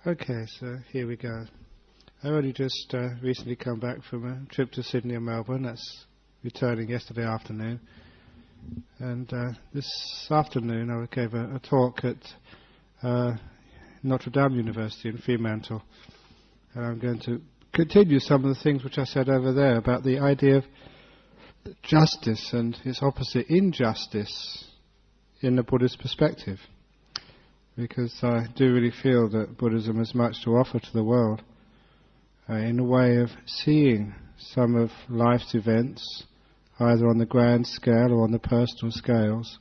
Okay, so here we go. I only just recently come back from a trip to Sydney and Melbourne. That's returning yesterday afternoon. And this afternoon I gave a talk at Notre Dame University in Fremantle. And I'm going to continue some of the things which I said over there about the idea of justice and its opposite, injustice, in the Buddhist perspective. Because I do really feel that Buddhism has much to offer to the world in a way of seeing some of life's events, either on the grand scale or on the personal scales,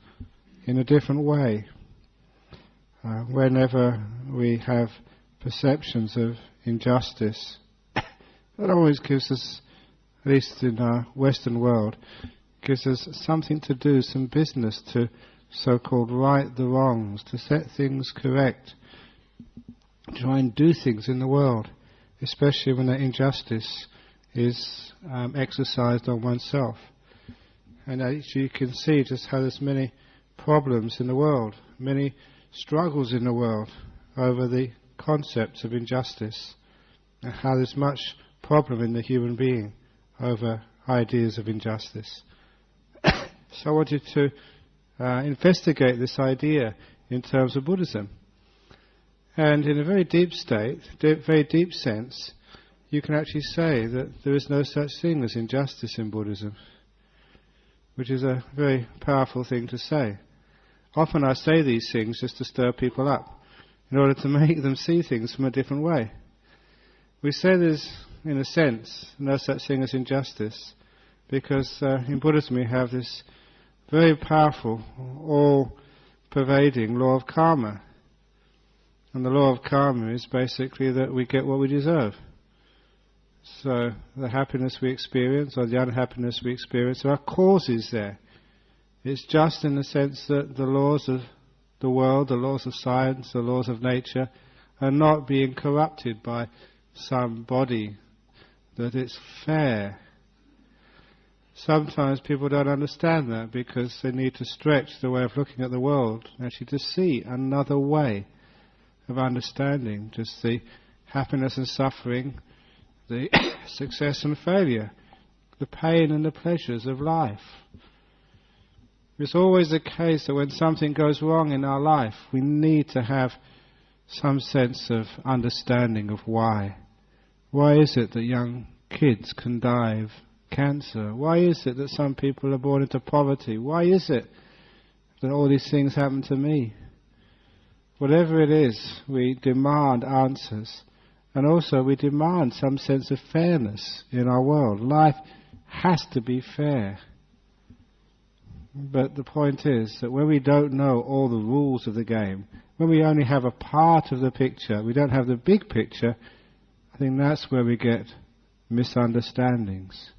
in a different way. Whenever we have perceptions of injustice, that always gives us, at least in our Western world, gives us something to do, some business to so-called right the wrongs, to set things correct, try and do things in the world, especially when that injustice is exercised on oneself. And you can see just how there's many problems in the world, many struggles in the world over the concepts of injustice, and how there's much problem in the human being over ideas of injustice. So I wanted to investigate this idea in terms of Buddhism. And in a very deep state, very deep sense, you can actually say that there is no such thing as injustice in Buddhism, which is a very powerful thing to say. Often I say these things just to stir people up, in order to make them see things from a different way. We say there's, in a sense, no such thing as injustice, because in Buddhism we have this very powerful, all-pervading law of karma. And the law of karma is basically that we get what we deserve. So the happiness we experience or the unhappiness we experience, there are causes there. It's just in the sense that the laws of the world, the laws of science, the laws of nature are not being corrupted by some body, that it's fair. Sometimes people don't understand that because they need to stretch the way of looking at the world, actually to see another way of understanding just the happiness and suffering, the success and failure, the pain and the pleasures of life. It's always the case that when something goes wrong in our life, we need to have some sense of understanding of why. Why is it that young kids can die of cancer? Why is it that some people are born into poverty? Why is it that all these things happen to me? Whatever it is, we demand answers. And also we demand some sense of fairness in our world. Life has to be fair. But the point is that when we don't know all the rules of the game, when we only have a part of the picture, we don't have the big picture, I think that's where we get misunderstandings.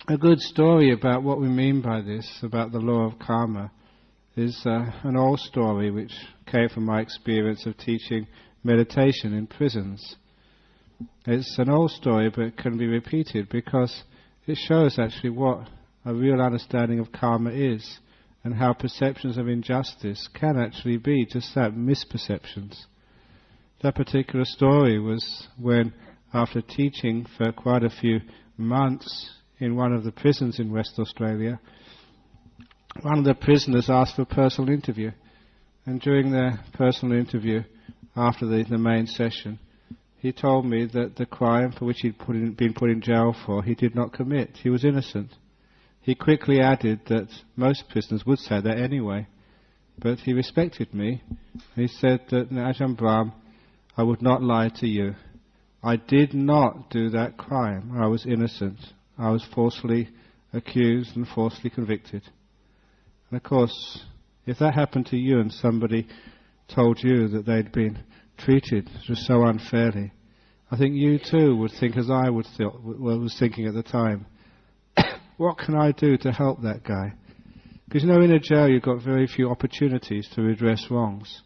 A good story about what we mean by this, about the law of karma, is an old story which came from my experience of teaching meditation in prisons. It's an old story, but it can be repeated because it shows actually what a real understanding of karma is, and how perceptions of injustice can actually be just that, misperceptions. That particular story was when, after teaching for quite a few months in one of the prisons in West Australia, one of the prisoners asked for a personal interview. And during their personal interview, after the main session, he told me that the crime for which he'd been put in jail for, he did not commit. He was innocent. He quickly added that most prisoners would say that anyway, but he respected me. He said that, Ajahn Brahm, I would not lie to you. I did not do that crime. I was innocent. I was falsely accused and falsely convicted. And of course, if that happened to you and somebody told you that they'd been treated just so unfairly, I think you too would think as I was thinking at the time, what can I do to help that guy? Because in a jail you've got very few opportunities to redress wrongs.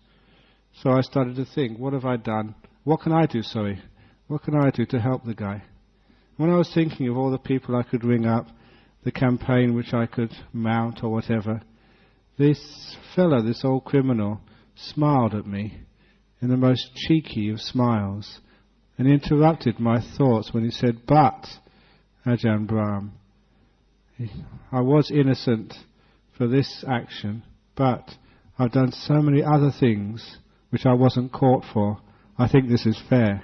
So I started to think, what have I done? What can I do to help the guy? When I was thinking of all the people I could ring up, the campaign which I could mount or whatever, this fella, this old criminal, smiled at me in the most cheeky of smiles, and interrupted my thoughts when he said, "But, Ajahn Brahm, I was innocent for this action, but I've done so many other things which I wasn't caught for. I think this is fair."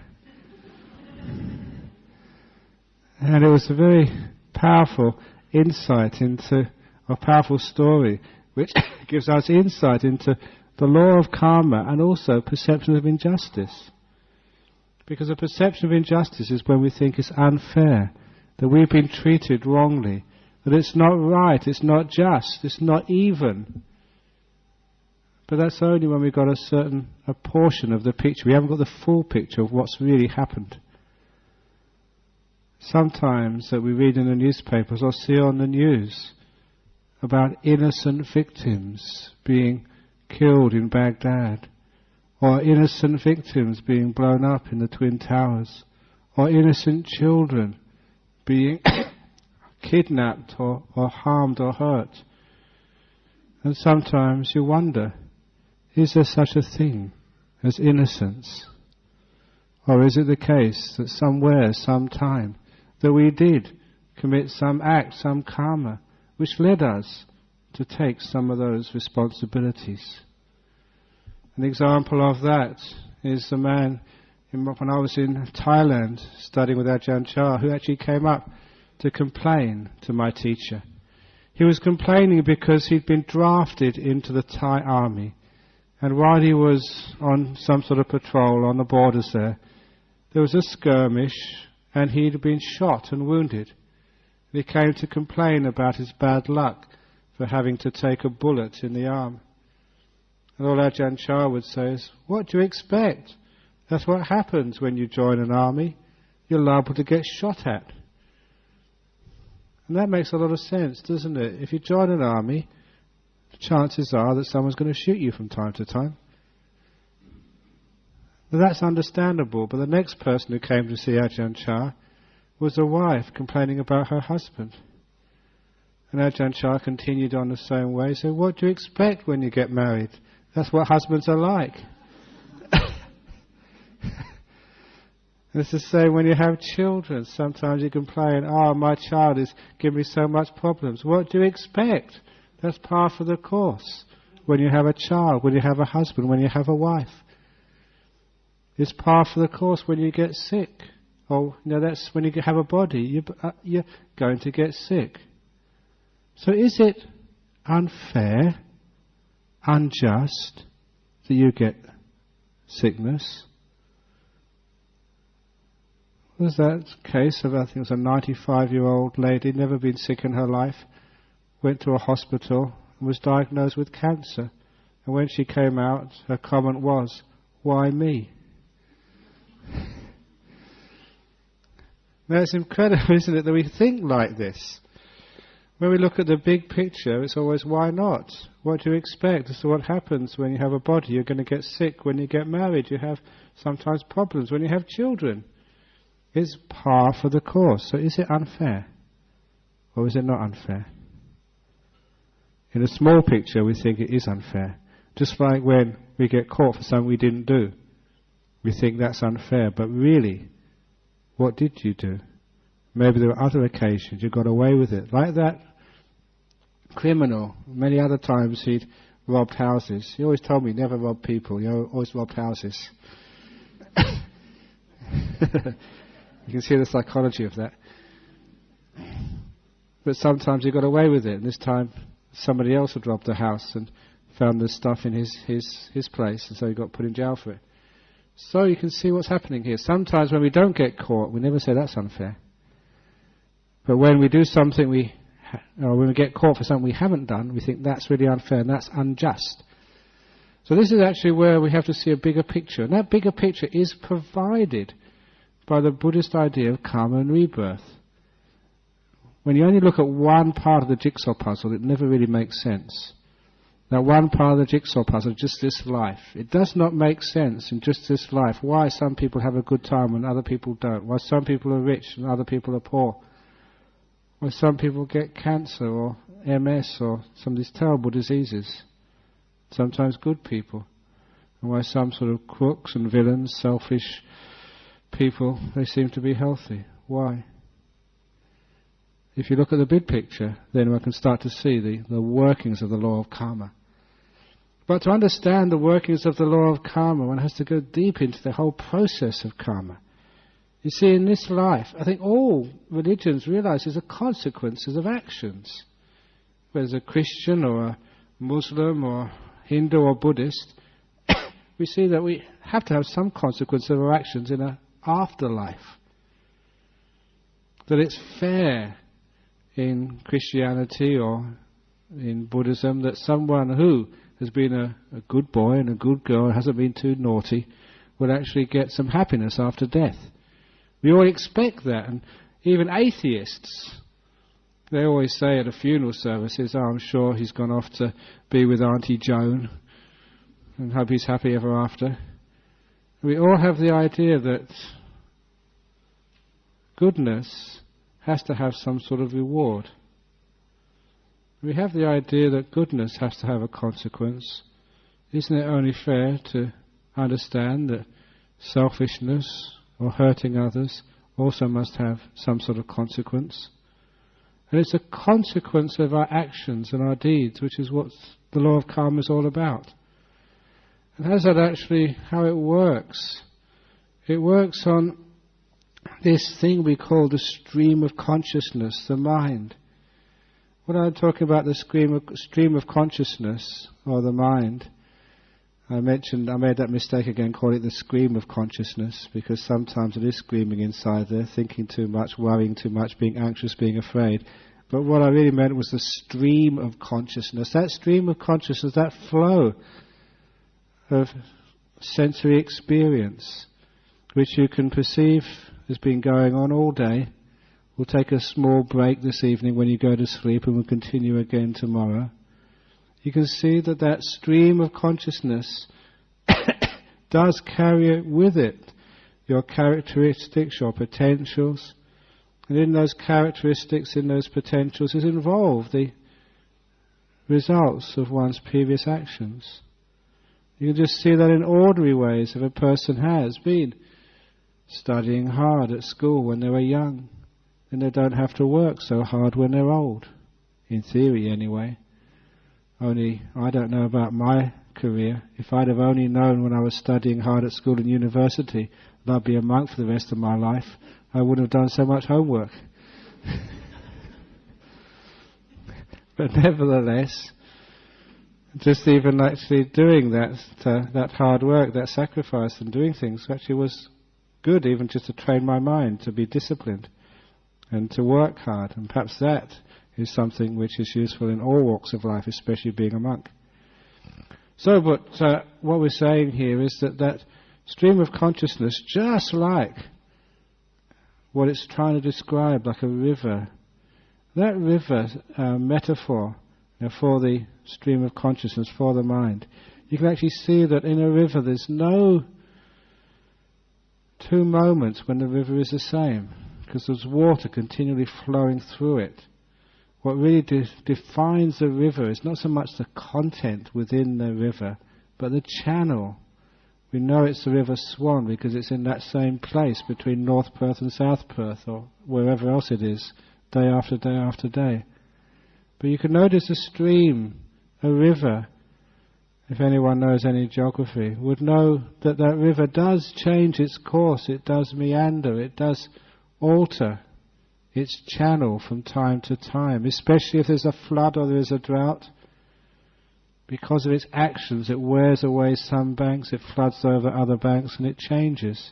And it was a very powerful insight into a powerful story which gives us insight into the law of karma and also perception of injustice. Because a perception of injustice is when we think it's unfair, that we've been treated wrongly, that it's not right, it's not just, it's not even. But that's only when we've got a portion of the picture. We haven't got the full picture of what's really happened. Sometimes that we read in the newspapers or see on the news about innocent victims being killed in Baghdad, or innocent victims being blown up in the Twin Towers, or innocent children being kidnapped or harmed or hurt. And sometimes you wonder, is there such a thing as innocence? Or is it the case that somewhere, sometime, that we did commit some act, some karma, which led us to take some of those responsibilities? An example of that is the man when I was in Thailand studying with Ajahn Chah, who actually came up to complain to my teacher. He was complaining because he'd been drafted into the Thai army, and while he was on some sort of patrol on the borders there was a skirmish, and he'd been shot and wounded. He came to complain about his bad luck for having to take a bullet in the arm. And all Ajahn Chah would say is, "What do you expect? That's what happens when you join an army. You're liable to get shot at." And that makes a lot of sense, doesn't it? If you join an army, the chances are that someone's going to shoot you from time to time. Now that's understandable, but the next person who came to see Ajahn Chah was a wife complaining about her husband. And Ajahn Chah continued on the same way, so what do you expect when you get married? That's what husbands are like. It's the same when you have children. Sometimes you complain, "Oh, my child is giving me so much problems." What do you expect? That's part of the course. When you have a child, when you have a husband, when you have a wife. It's part of the course when you get sick. Or, that's when you have a body, you're going to get sick. So is it unfair, unjust that you get sickness? Was that case of, I think it was a 95-year-old lady, never been sick in her life, went to a hospital and was diagnosed with cancer. And when she came out, her comment was, "Why me?" Now it's incredible, isn't it, that we think like this. When we look at the big picture, it's always, why not? What do you expect? This is what happens when you have a body. You're going to get sick. When you get married, you have sometimes problems. When you have children, it's par for the course. So is it unfair? Or is it not unfair? In a small picture, we think it is unfair. Just like when we get caught for something we didn't do. We think that's unfair. But really, what did you do? Maybe there were other occasions you got away with it. Like that criminal. Many other times he'd robbed houses. He always told me, never rob people. You always rob houses. You can see the psychology of that. But sometimes he got away with it. And this time somebody else had robbed the house and found the stuff in his place. And so he got put in jail for it. So you can see what's happening here. Sometimes when we don't get caught, we never say that's unfair. But when we do something or when we get caught for something we haven't done, we think that's really unfair and that's unjust. So this is actually where we have to see a bigger picture. And that bigger picture is provided by the Buddhist idea of karma and rebirth. When you only look at one part of the jigsaw puzzle, it never really makes sense. That one part of the jigsaw puzzle, just this life. It does not make sense in just this life. Why some people have a good time and other people don't. Why some people are rich and other people are poor. Why some people get cancer or MS or some of these terrible diseases. Sometimes good people. and why some sort of crooks and villains, selfish people, they seem to be healthy. Why? If you look at the big picture, then one can start to see the workings of the law of karma. But to understand the workings of the law of karma, one has to go deep into the whole process of karma. You see, in this life, I think all religions realize there's the consequences of actions. Whether it's a Christian or a Muslim or Hindu or Buddhist, we see that we have to have some consequence of our actions in an afterlife. That it's fair in Christianity or in Buddhism that someone who has been a good boy and a good girl and hasn't been too naughty will actually get some happiness after death. We all expect that, and even atheists, they always say at a funeral services, I'm sure he's gone off to be with Auntie Joan and hope he's happy ever after. We all have the idea that goodness has to have some sort of reward. We have the idea that goodness has to have a consequence. Isn't it only fair to understand that selfishness or hurting others also must have some sort of consequence? And it's a consequence of our actions and our deeds, which is what the law of karma is all about. And how's that actually, how it works? It works on this thing we call the stream of consciousness, the mind. When I'm talking about the stream of consciousness, or the mind, I made that mistake again, calling it the scream of consciousness, because sometimes it is screaming inside there, thinking too much, worrying too much, being anxious, being afraid. But what I really meant was the stream of consciousness. That stream of consciousness, that flow of sensory experience, which you can perceive has been going on all day. We'll take a small break this evening when you go to sleep, and we'll continue again tomorrow. You can see that that stream of consciousness does carry with it your characteristics, your potentials, and in those characteristics, in those potentials, is involved the results of one's previous actions. You can just see that in ordinary ways. If a person has been studying hard at school when they were young, then they don't have to work so hard when they're old. In theory, anyway. Only, I don't know about my career. If I'd have only known when I was studying hard at school and university that I'd be a monk for the rest of my life, I wouldn't have done so much homework. But nevertheless, just even actually doing that hard work, that sacrifice and doing things actually was good, even just to train my mind to be disciplined and to work hard. And perhaps that is something which is useful in all walks of life, especially being a monk. So, but what we're saying here is that stream of consciousness, just like what it's trying to describe, like a river, that river metaphor for the stream of consciousness, for the mind, you can actually see that in a river there's no two moments when the river is the same, because there's water continually flowing through it. What really defines the river is not so much the content within the river, but the channel. We know it's the River Swan because it's in that same place between North Perth and South Perth, or wherever else it is, day after day after day. But you can notice a stream, a river, if anyone knows any geography, would know that that river does change its course, it does meander, it does alter its channel from time to time, especially if there's a flood or there's a drought. Because of its actions, it wears away some banks, it floods over other banks, and it changes.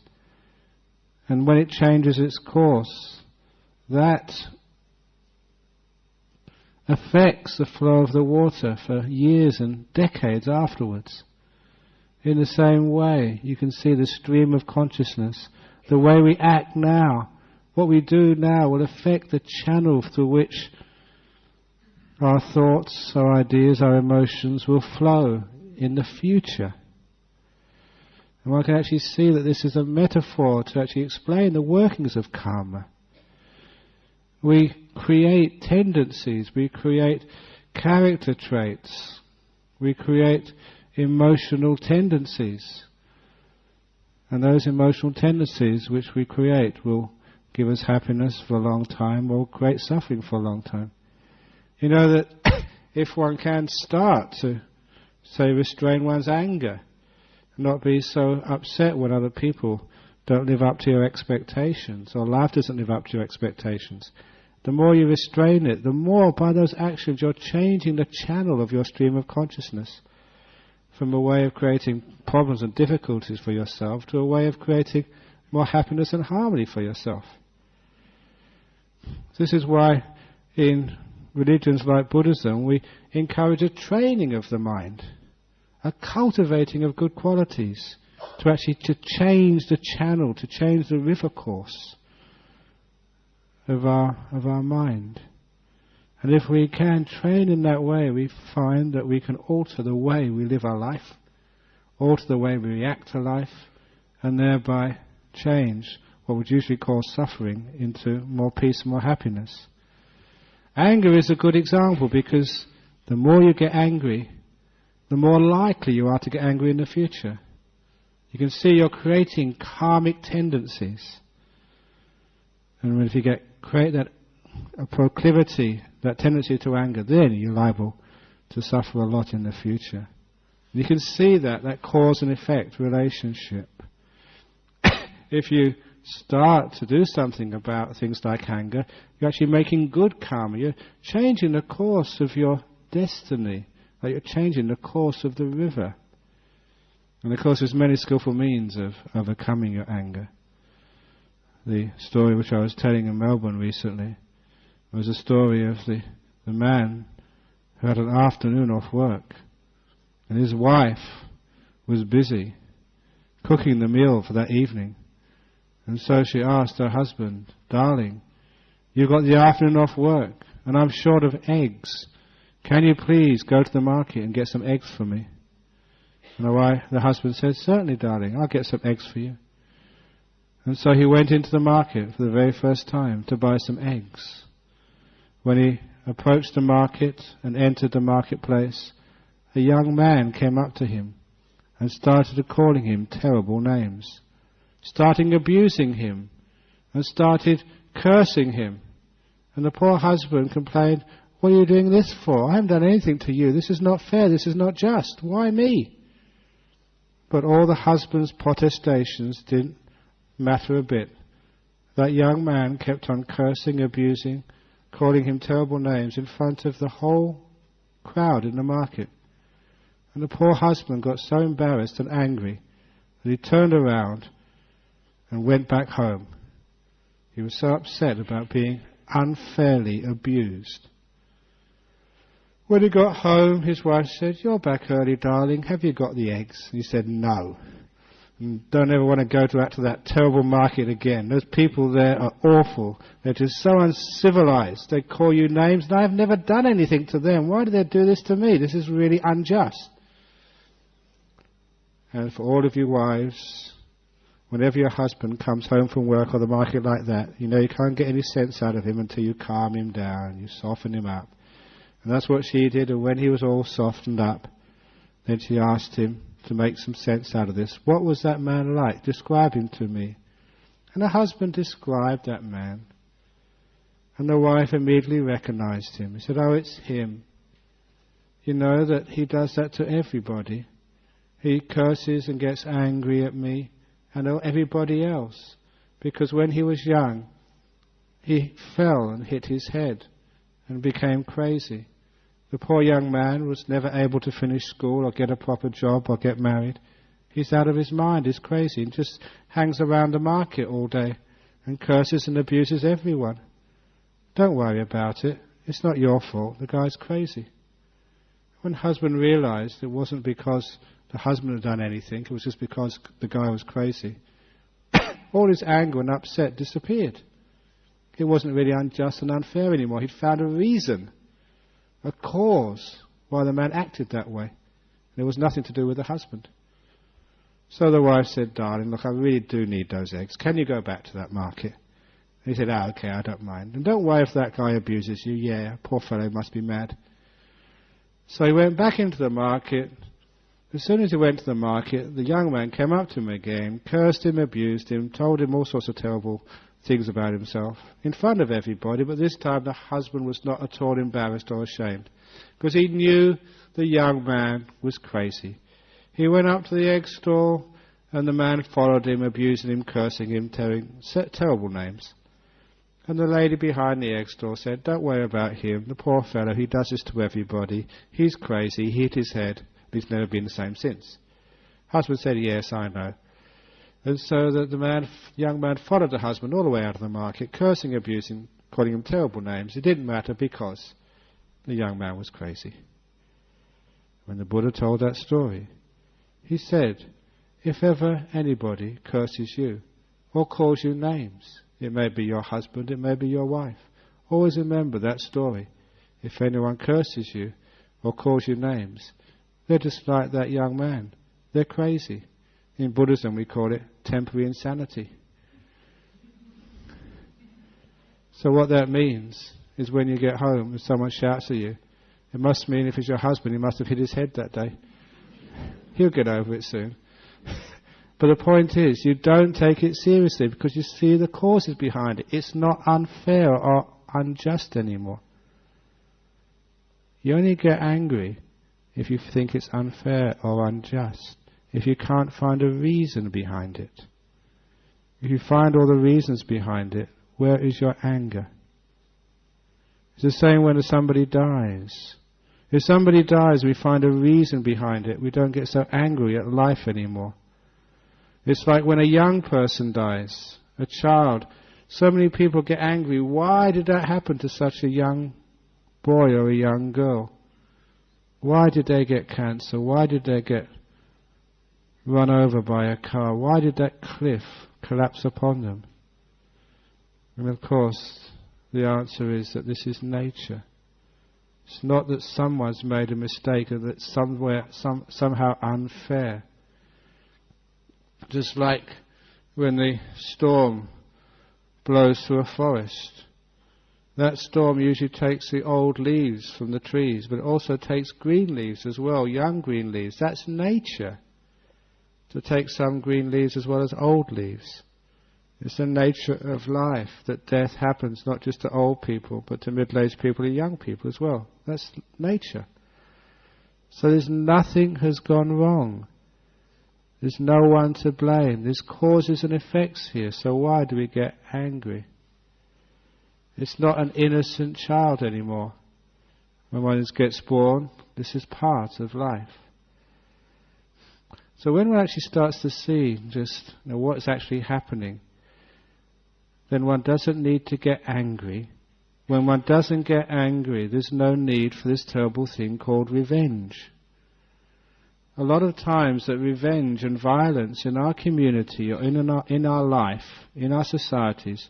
And when it changes its course, that affects the flow of the water for years and decades afterwards. In the same way, you can see the stream of consciousness. The way we act now, what we do now, will affect the channel through which our thoughts, our ideas, our emotions will flow in the future. And one can actually see that this is a metaphor to actually explain the workings of karma. We create tendencies, we create character traits, we create emotional tendencies. And those emotional tendencies which we create will give us happiness for a long time or create suffering for a long time. You know that if one can start to, say, restrain one's anger, not be so upset when other people don't live up to your expectations, or life doesn't live up to your expectations, the more you restrain it, the more by those actions you're changing the channel of your stream of consciousness from a way of creating problems and difficulties for yourself to a way of creating more happiness and harmony for yourself. This is why in religions like Buddhism we encourage a training of the mind, a cultivating of good qualities, to actually to change the channel, to change the river course of our mind. And if we can train in that way, we find that we can alter the way we live our life, alter the way we react to life, and thereby change what would usually cause suffering into more peace and more happiness. Anger is a good example, because the more you get angry, the more likely you are to get angry in the future. You can see you're creating karmic tendencies. And if you create that a proclivity, that tendency to anger, then you're liable to suffer a lot in the future. You can see that cause and effect relationship. If you start to do something about things like anger, you're actually making good karma. You're changing the course of your destiny. Like you're changing the course of the river. And of course there's many skillful means of overcoming your anger. The story which I was telling in Melbourne recently was a story of the man who had an afternoon off work, and his wife was busy cooking the meal for that evening. And so she asked her husband, "Darling, you've got the afternoon off work and I'm short of eggs. Can you please go to the market and get some eggs for me?" And the husband said, "Certainly, darling, I'll get some eggs for you." And so he went into the market for the very first time to buy some eggs. When he approached the market and entered the marketplace, a young man came up to him and started calling him terrible names, starting abusing him and started cursing him. And the poor husband complained, "What are you doing this for? I haven't done anything to you. This is not fair. This is not just. Why me?" But all the husband's protestations didn't matter a bit. That young man kept on cursing, abusing, calling him terrible names in front of the whole crowd in the market. And the poor husband got so embarrassed and angry that he turned around and went back home. He was so upset about being unfairly abused. When he got home, his wife said, "You're back early, darling. Have you got the eggs?" And he said, "No. And don't ever want to go back to that terrible market again. Those people there are awful. They're just so uncivilized. They call you names, and I've never done anything to them. Why do they do this to me? This is really unjust." And for all of you wives, whenever your husband comes home from work or the market like that, you know you can't get any sense out of him until you calm him down, you soften him up. And that's what she did, and when he was all softened up, then she asked him to make some sense out of this. "What was that man like? Describe him to me." And the husband described that man. And the wife immediately recognized him. He said, "Oh, it's him. You know that he does that to everybody. He curses and gets angry at me and everybody else. Because when he was young, he fell and hit his head and became crazy. The poor young man was never able to finish school or get a proper job or get married. He's out of his mind, he's crazy, and just hangs around the market all day and curses and abuses everyone. Don't worry about it. It's not your fault. The guy's crazy." When the husband realized it wasn't because the husband had done anything, it was just because the guy was crazy, all his anger and upset disappeared. It wasn't really unjust and unfair anymore. He'd found a reason, a cause why the man acted that way. And it was nothing to do with the husband. So the wife said, "Darling, look, I really do need those eggs. Can you go back to that market?" And he said, "Okay, I don't mind. And don't worry if that guy abuses you. Yeah, poor fellow must be mad." So he went back into the market, As soon as he went to the market, the young man came up to him again, cursed him, abused him, told him all sorts of terrible things about himself, in front of everybody, but this time the husband was not at all embarrassed or ashamed, because he knew the young man was crazy. He went up to the egg stall, and the man followed him, abusing him, cursing him, terrible names. And the lady behind the egg stall said, "Don't worry about him, the poor fellow, he does this to everybody. He's crazy, he hit his head, he's never been the same since." Husband said, "Yes, I know." And so the young man followed the husband all the way out of the market, cursing, abusing, calling him terrible names. It didn't matter because the young man was crazy. When the Buddha told that story, he said, if ever anybody curses you or calls you names, it may be your husband, it may be your wife, always remember that story. If anyone curses you or calls you names, they're just like that young man. They're crazy. In Buddhism we call it temporary insanity. So what that means is when you get home and someone shouts at you, it must mean if it's your husband, he must have hit his head that day. He'll get over it soon. But the point is, you don't take it seriously because you see the causes behind it. It's not unfair or unjust anymore. You only get angry if you think it's unfair or unjust, if you can't find a reason behind it. If you find all the reasons behind it, where is your anger? It's the same when somebody dies. If somebody dies, we find a reason behind it. We don't get so angry at life anymore. It's like when a young person dies, a child. So many people get angry. Why did that happen to such a young boy or a young girl? Why did they get cancer? Why did they get run over by a car? Why did that cliff collapse upon them? And of course, the answer is that this is nature. It's not that someone's made a mistake or that somehow unfair. Just like when the storm blows through a forest. That storm usually takes the old leaves from the trees, but it also takes green leaves as well, young green leaves. That's nature, to take some green leaves as well as old leaves. It's the nature of life that death happens not just to old people, but to middle-aged people and young people as well. That's nature. So nothing has gone wrong. There's no one to blame. There's causes and effects here, so why do we get angry? It's not an innocent child anymore. When one gets born, this is part of life. So when one actually starts to see just what's actually happening, then one doesn't need to get angry. When one doesn't get angry, there's no need for this terrible thing called revenge. A lot of times that revenge and violence in our community or in our life, in our societies,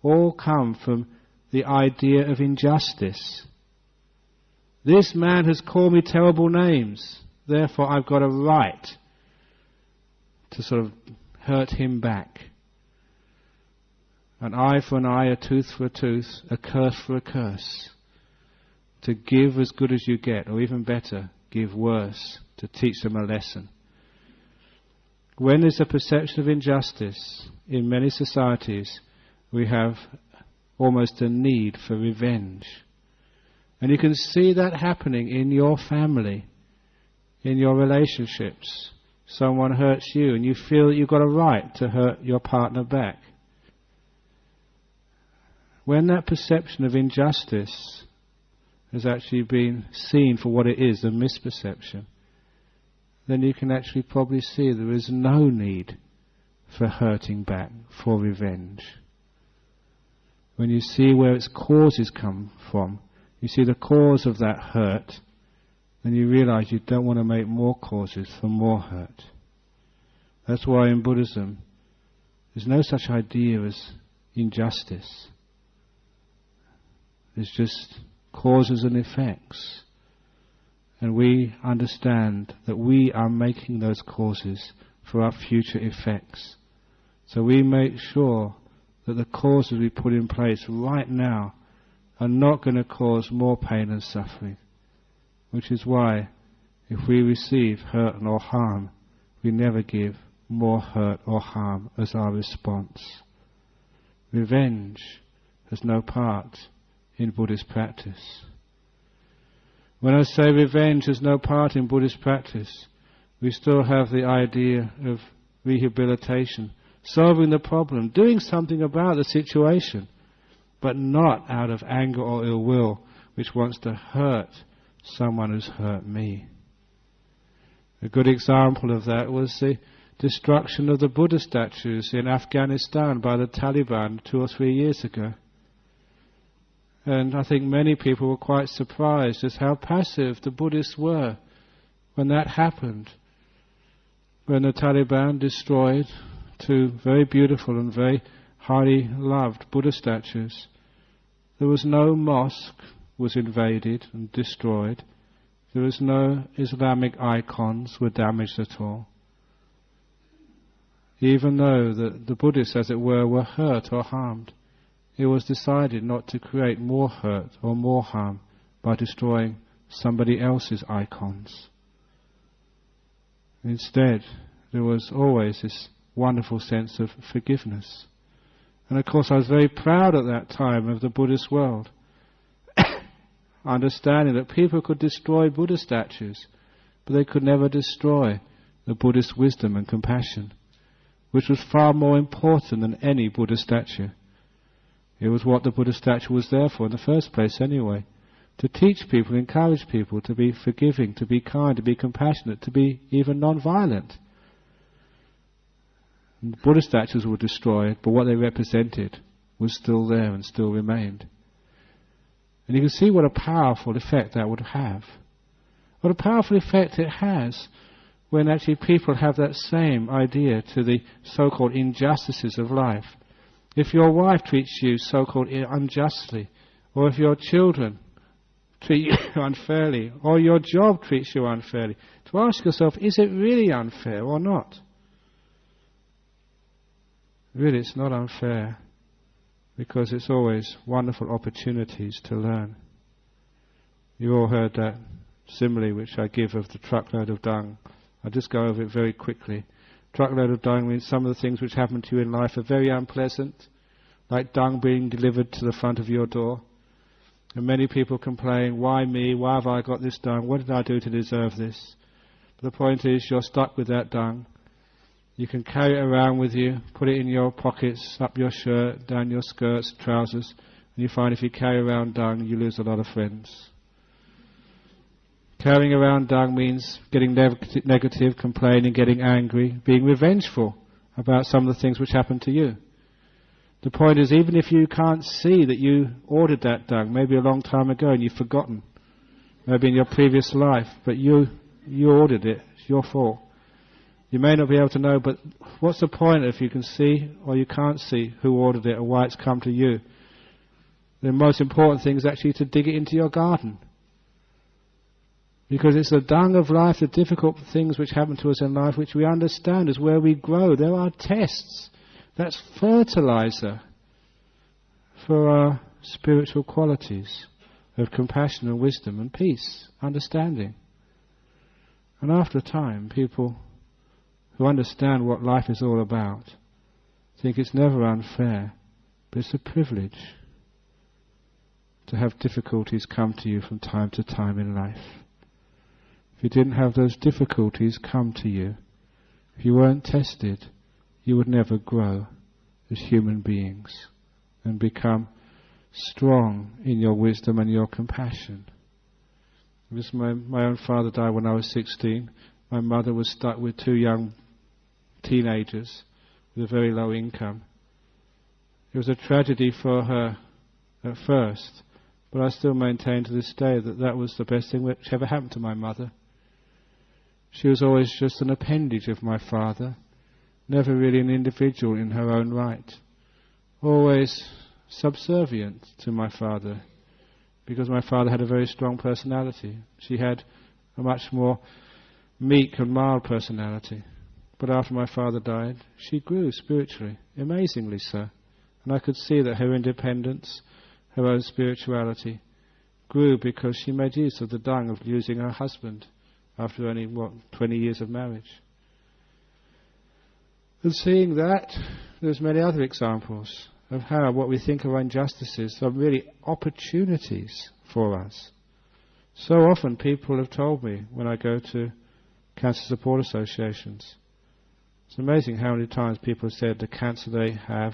all come from the idea of injustice. This man has called me terrible names, therefore I've got a right to sort of hurt him back. An eye for an eye, a tooth for a tooth, a curse for a curse. To give as good as you get, or even better, give worse, to teach them a lesson. When there's a perception of injustice in many societies, we have almost a need for revenge. And you can see that happening in your family, in your relationships. Someone hurts you and you feel that you've got a right to hurt your partner back. When that perception of injustice has actually been seen for what it is, a misperception, then you can actually probably see there is no need for hurting back, for revenge. When you see where its causes come from, you see the cause of that hurt, then you realize you don't want to make more causes for more hurt. That's why in Buddhism there's no such idea as injustice. There's just causes and effects. And we understand that we are making those causes for our future effects. So we make sure that the causes we put in place right now are not going to cause more pain and suffering. Which is why if we receive hurt or harm, we never give more hurt or harm as our response. Revenge has no part in Buddhist practice. When I say revenge has no part in Buddhist practice, we still have the idea of rehabilitation, solving the problem, doing something about the situation, but not out of anger or ill will, which wants to hurt someone who's hurt me. A good example of that was the destruction of the Buddha statues in Afghanistan by the Taliban 2 or 3 years ago. And I think many people were quite surprised at how passive the Buddhists were when that happened. When the Taliban destroyed 2 very beautiful and very highly loved Buddha statues, there was no mosque was invaded and destroyed. There was no Islamic icons were damaged at all. Even though the Buddhists, as it were hurt or harmed, it was decided not to create more hurt or more harm by destroying somebody else's icons. Instead, there was always this wonderful sense of forgiveness. And of course I was very proud at that time of the Buddhist world, understanding that people could destroy Buddha statues, but they could never destroy the Buddhist wisdom and compassion, which was far more important than any Buddha statue. It was what the Buddha statue was there for in the first place anyway, to teach people, encourage people to be forgiving, to be kind, to be compassionate, to be even non-violent. And the Buddha statues were destroyed, but what they represented was still there and still remained. And you can see what a powerful effect that would have. What a powerful effect it has when actually people have that same idea to the so-called injustices of life. If your wife treats you so-called unjustly, or if your children treat you unfairly, or your job treats you unfairly, to ask yourself, is it really unfair or not? Really, it's not unfair, because it's always wonderful opportunities to learn. You all heard that simile which I give of the truckload of dung. I'll just go over it very quickly. Truckload of dung means some of the things which happen to you in life are very unpleasant, like dung being delivered to the front of your door. And many people complain, why me, why have I got this dung, what did I do to deserve this? But the point is, you're stuck with that dung. You can carry it around with you, put it in your pockets, up your shirt, down your skirts, trousers, and you find if you carry around dung, you lose a lot of friends. Carrying around dung means getting negative, complaining, getting angry, being revengeful about some of the things which happen to you. The point is, even if you can't see that you ordered that dung, maybe a long time ago and you've forgotten, maybe in your previous life, but you ordered it, it's your fault. You may not be able to know, but what's the point if you can see or you can't see who ordered it or why it's come to you? The most important thing is actually to dig it into your garden. Because it's the dung of life, the difficult things which happen to us in life, which we understand is where we grow. There are tests. That's fertilizer for our spiritual qualities of compassion and wisdom and peace, understanding. And after a time, people who understand what life is all about think it's never unfair, but it's a privilege to have difficulties come to you from time to time in life. If you didn't have those difficulties come to you, if you weren't tested, you would never grow as human beings and become strong in your wisdom and your compassion. My own father died when I was 16. My mother was stuck with 2 young teenagers with a very low income. It was a tragedy for her at first, but I still maintain to this day that that was the best thing which ever happened to my mother. She was always just an appendage of my father, never really an individual in her own right, always subservient to my father, because my father had a very strong personality. She had a much more meek and mild personality. But after my father died, she grew spiritually, amazingly so. And I could see that her independence, her own spirituality, grew because she made use of the dung of losing her husband after only, 20 years of marriage. And seeing that, there's many other examples of how what we think are injustices are really opportunities for us. So often people have told me when I go to cancer support associations, it's amazing how many times people have said the cancer they have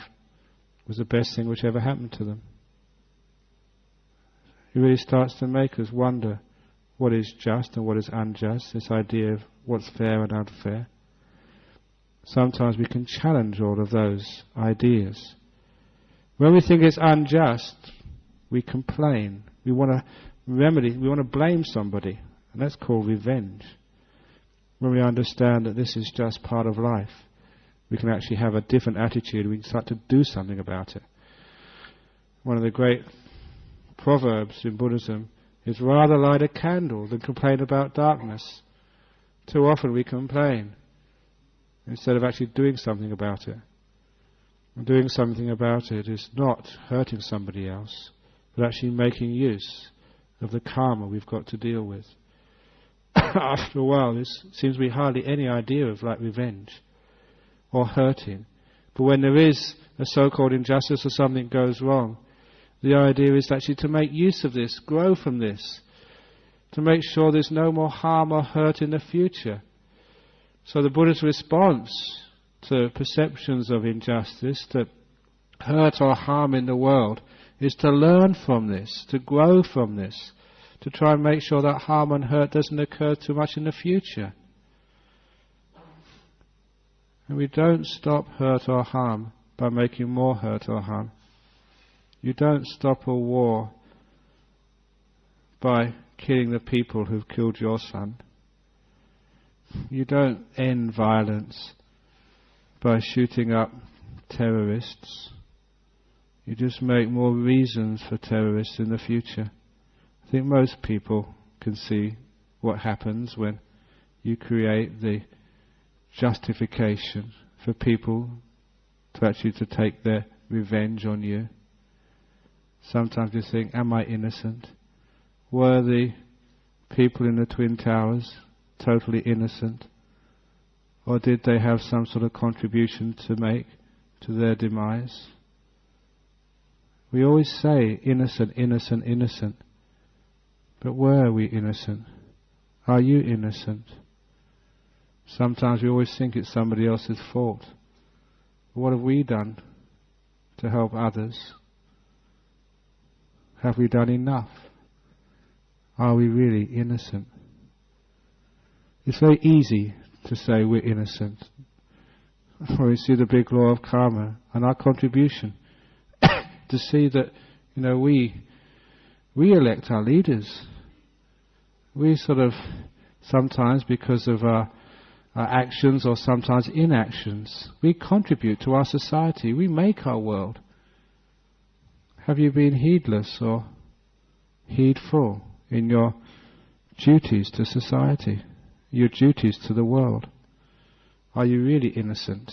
was the best thing which ever happened to them. It really starts to make us wonder what is just and what is unjust, this idea of what's fair and unfair. Sometimes we can challenge all of those ideas. When we think it's unjust, we complain. We want to remedy, we want to blame somebody, and that's called revenge. When we understand that this is just part of life, we can actually have a different attitude. We can start to do something about it. One of the great proverbs in Buddhism is rather light a candle than complain about darkness. Too often we complain instead of actually doing something about it. And doing something about it is not hurting somebody else, but actually making use of the karma we've got to deal with. After a while, there seems to be hardly any idea of like revenge or hurting. But when there is a so-called injustice or something goes wrong, the idea is actually to make use of this, grow from this, to make sure there's no more harm or hurt in the future. So the Buddha's response to perceptions of injustice, to hurt or harm in the world, is to learn from this, to grow from this, to try and make sure that harm and hurt doesn't occur too much in the future. And we don't stop hurt or harm by making more hurt or harm. You don't stop a war by killing the people who've killed your son. You don't end violence by shooting up terrorists. You just make more reasons for terrorists in the future. I think most people can see what happens when you create the justification for people to actually to take their revenge on you. Sometimes you think, am I innocent? Were the people in the Twin Towers totally innocent? Or did they have some sort of contribution to make to their demise? We always say innocent, innocent, innocent. But were we innocent? Are you innocent? Sometimes we always think it's somebody else's fault. But what have we done to help others? Have we done enough? Are we really innocent? It's very easy to say we're innocent. Or we see the big law of karma and our contribution. To see that, we elect our leaders. We sort of, sometimes because of our actions or sometimes inactions, we contribute to our society. We make our world. Have you been heedless or heedful in your duties to society, your duties to the world? Are you really innocent?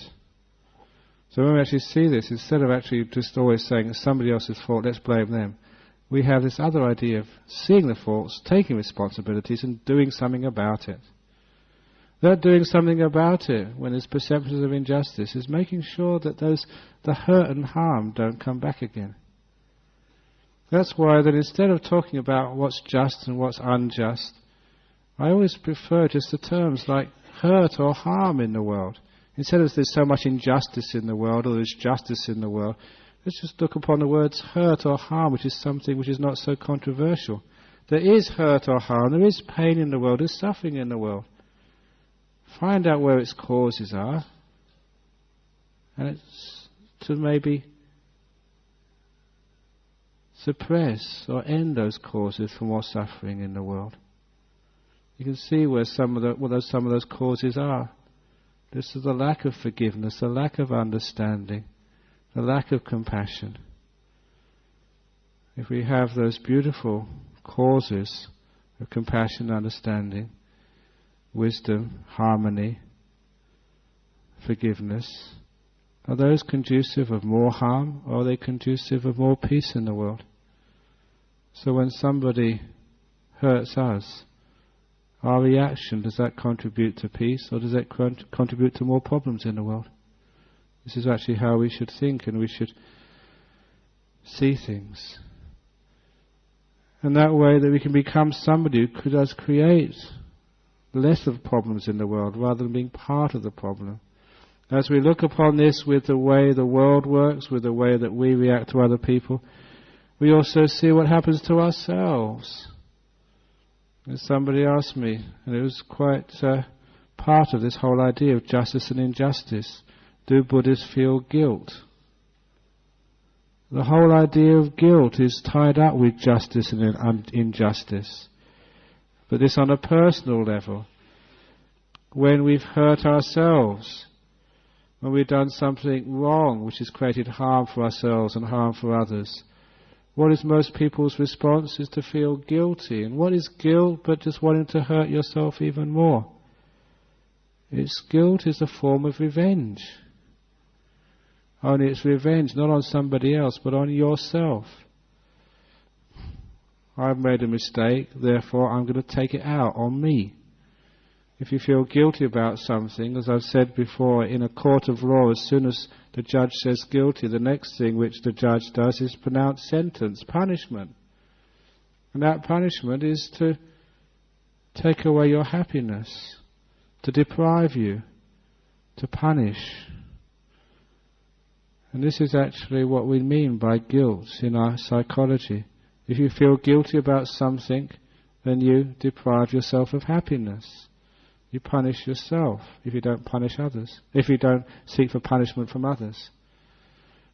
So when we actually see this, instead of actually just always saying it's somebody else's fault, let's blame them, we have this other idea of seeing the faults, taking responsibilities and doing something about it. That doing something about it, when there's perceptions of injustice, is making sure that the hurt and harm don't come back again. That's why that instead of talking about what's just and what's unjust, I always prefer just the terms like hurt or harm in the world. Instead of there's so much injustice in the world or there's justice in the world, let's just look upon the words hurt or harm, which is something which is not so controversial. There is hurt or harm, there is pain in the world, there's suffering in the world. Find out where its causes are, and it's to maybe suppress or end those causes for more suffering in the world. You can see where some of those causes are. This is the lack of forgiveness, the lack of understanding, the lack of compassion. If we have those beautiful causes of compassion, understanding, wisdom, harmony, forgiveness, are those conducive of more harm, or are they conducive of more peace in the world? So when somebody hurts us, our reaction, does that contribute to peace, or does that contribute to more problems in the world? This is actually how we should think and we should see things. And that way that we can become somebody who does create less of problems in the world rather than being part of the problem. As we look upon this with the way the world works, with the way that we react to other people, we also see what happens to ourselves. And somebody asked me, and it was quite part of this whole idea of justice and injustice. Do Buddhists feel guilt? The whole idea of guilt is tied up with justice and injustice. But this on a personal level. When we've hurt ourselves, when we've done something wrong which has created harm for ourselves and harm for others, what is most people's response is to feel guilty. And what is guilt but just wanting to hurt yourself even more? Guilt is a form of revenge. Only it's revenge not on somebody else but on yourself. I've made a mistake, therefore I'm going to take it out on me. If you feel guilty about something, as I've said before, in a court of law, as soon as the judge says guilty, the next thing which the judge does is pronounce sentence, punishment. And that punishment is to take away your happiness, to deprive you, to punish. And this is actually what we mean by guilt in our psychology. If you feel guilty about something, then you deprive yourself of happiness. You punish yourself if you don't punish others, if you don't seek for punishment from others.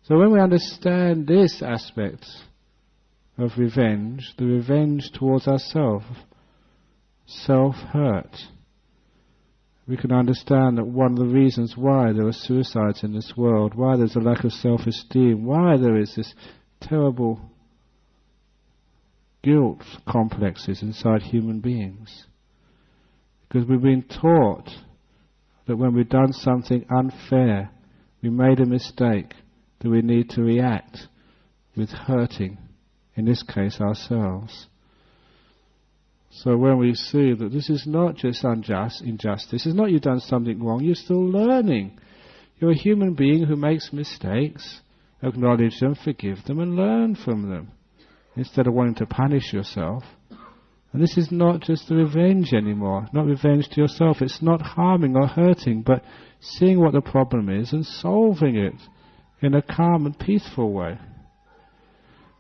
So when we understand this aspect of revenge, the revenge towards ourselves, self-hurt, we can understand that one of the reasons why there are suicides in this world, why there's a lack of self-esteem, why there is this terrible guilt complexes inside human beings. Because we've been taught that when we've done something unfair, we made a mistake, that we need to react with hurting, in this case ourselves. So when we see that this is not just injustice, it's not you've done something wrong, you're still learning. You're a human being who makes mistakes, acknowledge them, forgive them and learn from them, instead of wanting to punish yourself. And this is not just the revenge anymore, not revenge to yourself. It's not harming or hurting, but seeing what the problem is and solving it in a calm and peaceful way.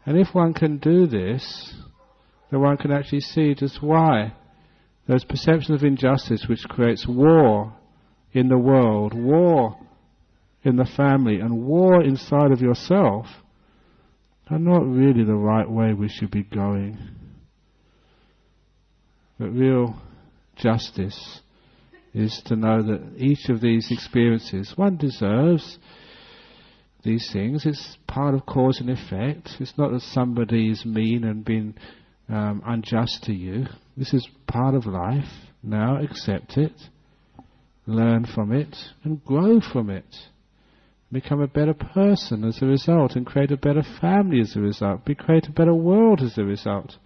And if one can do this, then one can actually see just why those perceptions of injustice which creates war in the world, war in the family, and war inside of yourself are not really the right way we should be going. But real justice is to know that each of these experiences, one deserves these things. It's part of cause and effect. It's not that somebody is mean and been unjust to you. This is part of life. Now accept it, learn from it, and grow from it. Become a better person as a result, and create a better family as a result. Create a better world as a result.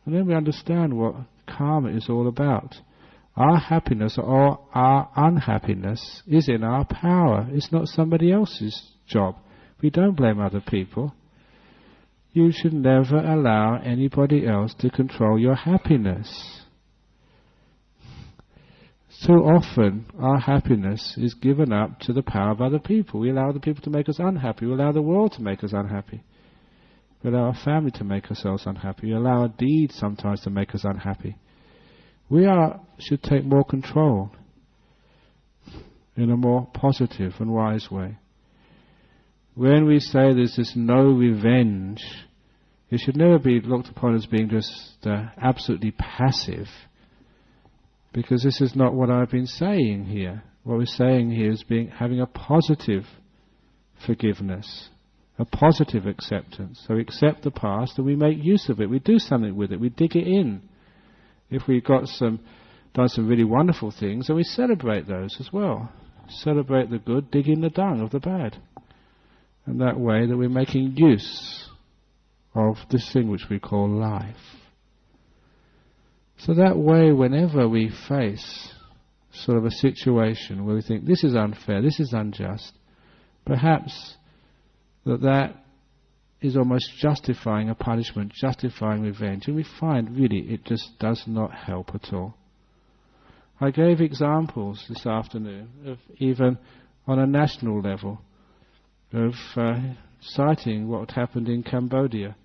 And then we understand what karma is all about. Our happiness or our unhappiness is in our power. It's not somebody else's job. We don't blame other people. You should never allow anybody else to control your happiness. So often our happiness is given up to the power of other people. We allow other people to make us unhappy. We allow the world to make us unhappy. We allow our family to make ourselves unhappy. We allow our deeds sometimes to make us unhappy. We should take more control in a more positive and wise way. When we say there's this no revenge, it should never be looked upon as being just absolutely passive, because this is not what I've been saying here. What we're saying here is having a positive forgiveness, a positive acceptance. So we accept the past and we make use of it. We do something with it. We dig it in. If we've done some really wonderful things, then we celebrate those as well. Celebrate the good, dig in the dung of the bad. And that way that we're making use of this thing which we call life. So that way, whenever we face sort of a situation where we think, this is unfair, this is unjust, perhaps that is almost justifying a punishment, justifying revenge, and we find really it just does not help at all. I gave examples this afternoon of even on a national level of citing what happened in Cambodia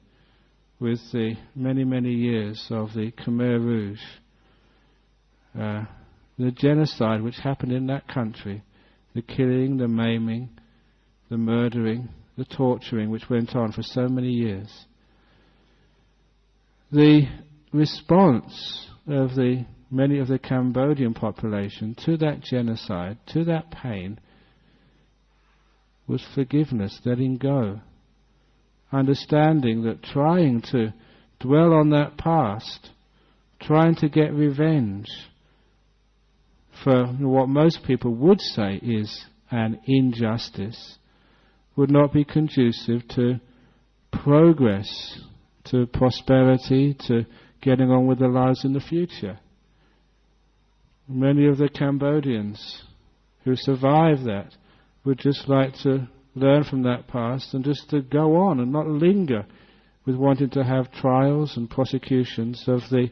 with the many years of the Khmer Rouge, the genocide which happened in that country, the killing, the maiming, the murdering, the torturing which went on for so many years. The response of many of the Cambodian population to that genocide, to that pain, was forgiveness, letting go, understanding that trying to dwell on that past, trying to get revenge for what most people would say is an injustice, would not be conducive to progress, to prosperity, to getting on with their lives in the future. Many of the Cambodians who survived that would just like to learn from that past and just to go on and not linger with wanting to have trials and prosecutions of the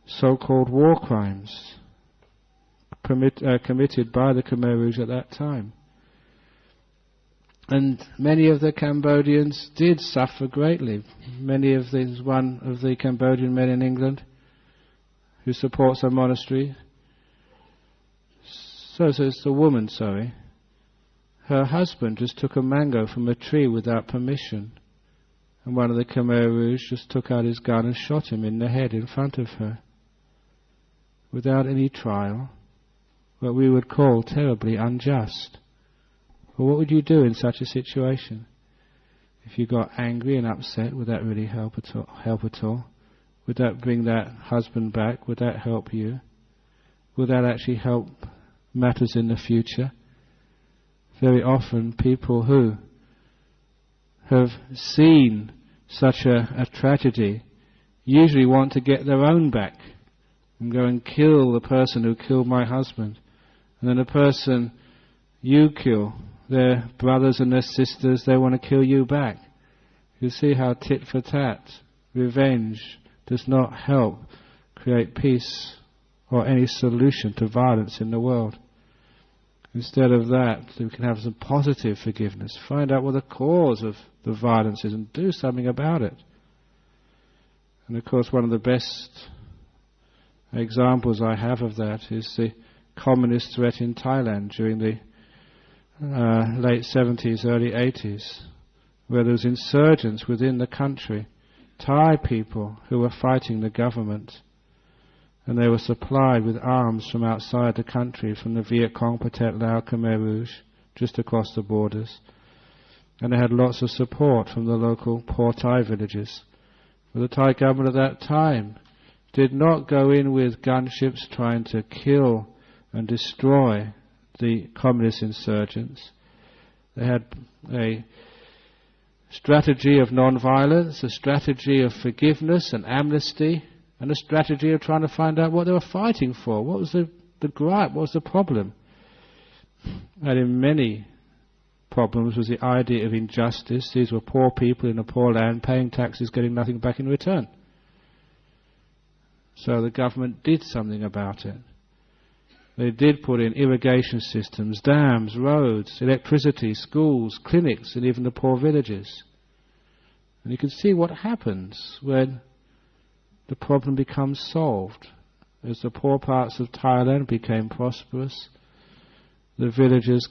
so-called war crimes committed by the Khmer Rouge at that time. And many of the Cambodians did suffer greatly. One of the Cambodian men in England who supports a monastery, it's the woman, her husband just took a mango from a tree without permission, and one of the Khmer Rouge just took out his gun and shot him in the head in front of her, without any trial, what we would call terribly unjust. Well, what would you do in such a situation? If you got angry and upset, would that really help at all? Would that bring that husband back? Would that help you? Would that actually help matters in the future? Very often people who have seen such a tragedy usually want to get their own back and go and kill the person who killed my husband. And then the person you kill, their brothers and their sisters, they want to kill you back. You see how tit for tat, revenge, does not help create peace or any solution to violence in the world. Instead of that, we can have some positive forgiveness. Find out what the cause of the violence is and do something about it. And of course, one of the best examples I have of that is the communist threat in Thailand during the late 70s, early 80s, where there was insurgents within the country, Thai people who were fighting the government, and they were supplied with arms from outside the country, from the Viet Cong, Pathet Lao, Khmer Rouge, just across the borders. And they had lots of support from the local poor Thai villages. But the Thai government at that time did not go in with gunships trying to kill and destroy the communist insurgents. They had a strategy of non-violence, a strategy of forgiveness and amnesty, and a strategy of trying to find out what they were fighting for. What was the gripe? What was the problem? And in many problems was the idea of injustice. These were poor people in a poor land, paying taxes, getting nothing back in return. So the government did something about it. They did put in irrigation systems, dams, roads, electricity, schools, clinics, and even the poor villages. And you can see what happens when the problem becomes solved. As the poor parts of Thailand became prosperous, the villagers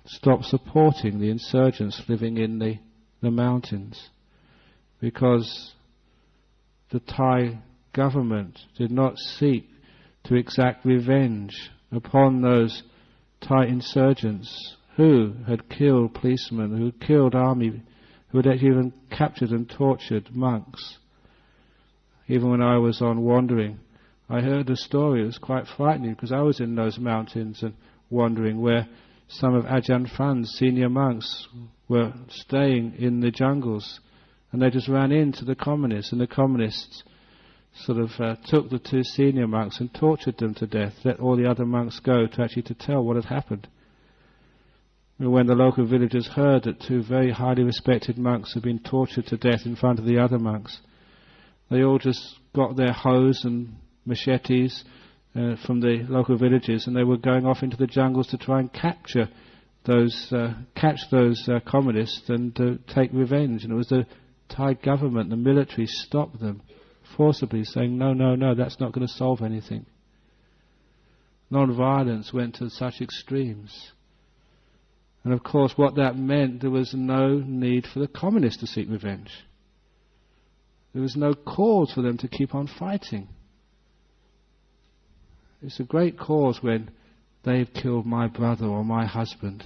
stopped supporting the insurgents living in the mountains, because the Thai government did not seek to exact revenge upon those Thai insurgents who had killed policemen, who killed army, who had actually even captured and tortured monks. Even when I was on wandering, I heard a story. It was quite frightening, because I was in those mountains and wandering, where some of Ajahn Brahm's senior monks were staying in the jungles, and they just ran into the communists, and the communists took the 2 senior monks and tortured them to death, let all the other monks go to tell what had happened. And when the local villagers heard that 2 very highly respected monks had been tortured to death in front of the other monks, they all just got their hoes and machetes from the local villages, and they were going off into the jungles to try and catch those communists and take revenge. And it was the Thai government, the military, stopped them forcibly, saying, no, that's not going to solve anything. Non-violence went to such extremes. And of course what that meant, there was no need for the communists to seek revenge. There was no cause for them to keep on fighting. It's a great cause when they've killed my brother or my husband.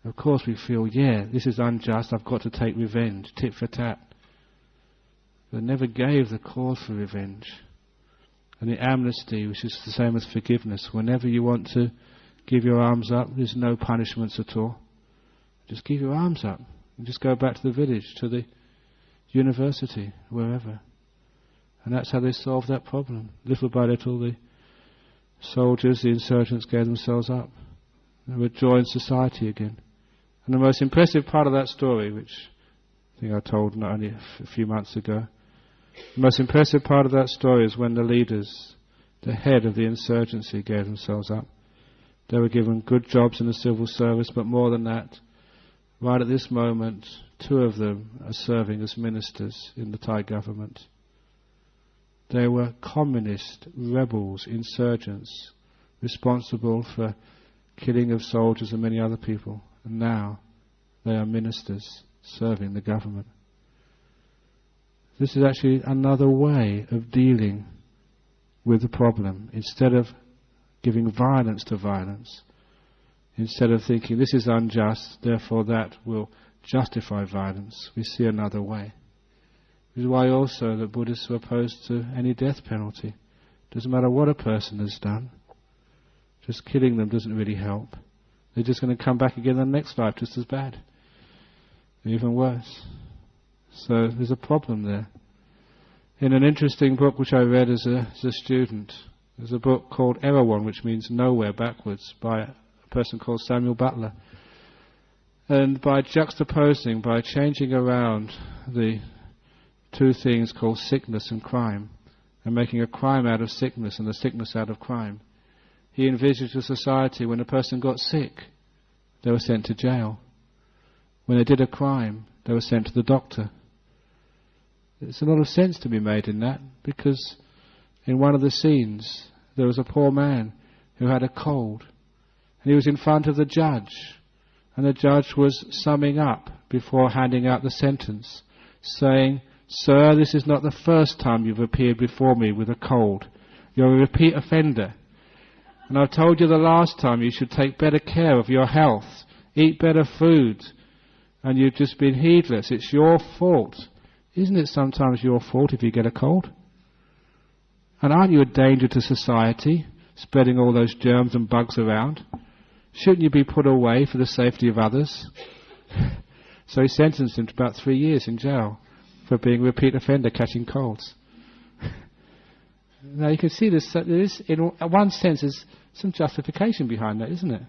Of course we feel, this is unjust, I've got to take revenge, tit for tat. But never gave the cause for revenge. And the amnesty, which is the same as forgiveness, whenever you want to give your arms up, there's no punishments at all. Just give your arms up and just go back to the village, to the university, wherever. And that's how they solved that problem. Little by little the soldiers, the insurgents, gave themselves up. They would join society again. And the most impressive part of that story, which I think I told not only a few months ago, the most impressive part of that story is when the leaders, the head of the insurgency, gave themselves up. They were given good jobs in the civil service, but more than that, right at this moment, 2 of them are serving as ministers in the Thai government. They were communist, rebels, insurgents, responsible for killing of soldiers and many other people. And now they are ministers serving the government. This is actually another way of dealing with the problem. Instead of giving violence to violence, instead of thinking this is unjust, therefore that will justify violence, we see another way. This is why also the Buddhists are opposed to any death penalty. Doesn't matter what a person has done, just killing them doesn't really help. They're just going to come back again in the next life just as bad, even worse. So there's a problem there. In an interesting book which I read as a student, there's a book called Erewhon, which means nowhere, backwards, by a person called Samuel Butler. And by juxtaposing, by changing around the 2 things called sickness and crime, and making a crime out of sickness and a sickness out of crime, he envisaged a society when a person got sick, they were sent to jail. When they did a crime, they were sent to the doctor. There's a lot of sense to be made in that, because in one of the scenes there was a poor man who had a cold, and he was in front of the judge, and the judge was summing up before handing out the sentence, saying, "Sir, this is not the first time you've appeared before me with a cold. You're a repeat offender. And I've told you the last time you should take better care of your health, eat better food, and you've just been heedless. It's your fault. Isn't it sometimes your fault if you get a cold? And aren't you a danger to society, spreading all those germs and bugs around? Shouldn't you be put away for the safety of others?" So he sentenced him to about 3 years in jail for being a repeat offender, catching colds. Now you can see this, there is, in one sense, there's some justification behind that, isn't it?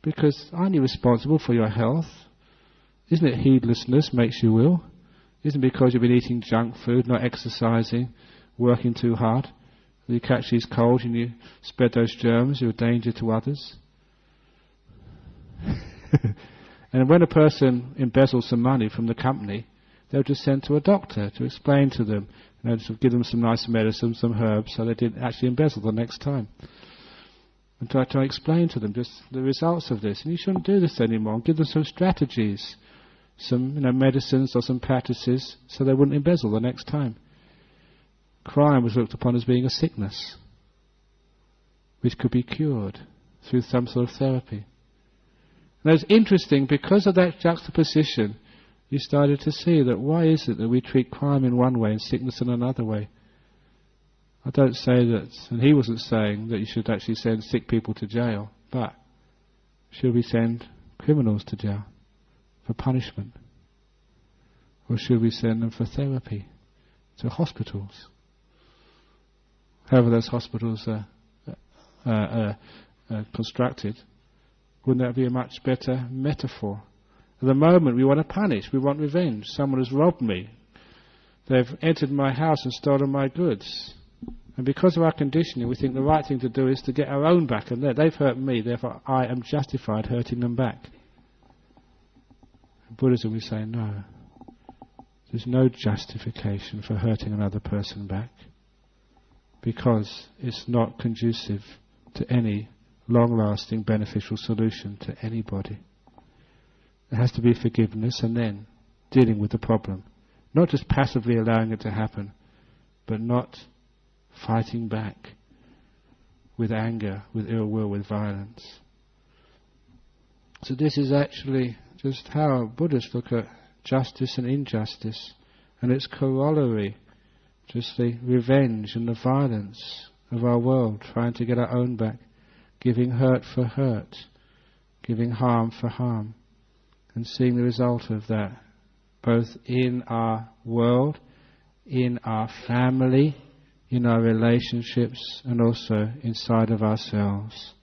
Because aren't you responsible for your health? Isn't it heedlessness makes you ill? Isn't it because you've been eating junk food, not exercising, working too hard, that you catch these colds and you spread those germs, you're a danger to others? And when a person embezzles some money from the company, they'll just send to a doctor to explain to them, to give them some nice medicine, some herbs, so they didn't actually embezzle the next time. And try to explain to them just the results of this. And you shouldn't do this anymore. And give them some strategies, some medicines or some practices, so they wouldn't embezzle the next time. Crime was looked upon as being a sickness, which could be cured through some sort of therapy. And it's interesting, because of that juxtaposition, you started to see that why is it that we treat crime in one way and sickness in another way? I don't say that, and he wasn't saying that you should actually send sick people to jail, but should we send criminals to jail for punishment? Or should we send them for therapy? to hospitals. However those hospitals are constructed, wouldn't that be a much better metaphor? At the moment we want to punish, we want revenge. Someone has robbed me. They've entered my house and stolen my goods. And because of our conditioning, we think the right thing to do is to get our own back. And they've hurt me, therefore I am justified hurting them back. In Buddhism we say no. There's no justification for hurting another person back, because it's not conducive to any long-lasting beneficial solution to anybody. There has to be forgiveness and then dealing with the problem. Not just passively allowing it to happen, but not fighting back with anger, with ill will, with violence. So this is actually just how Buddhists look at justice and injustice, and its corollary, just the revenge and the violence of our world, trying to get our own back, giving hurt for hurt, giving harm for harm, and seeing the result of that, both in our world, in our family, in our relationships, and also inside of ourselves.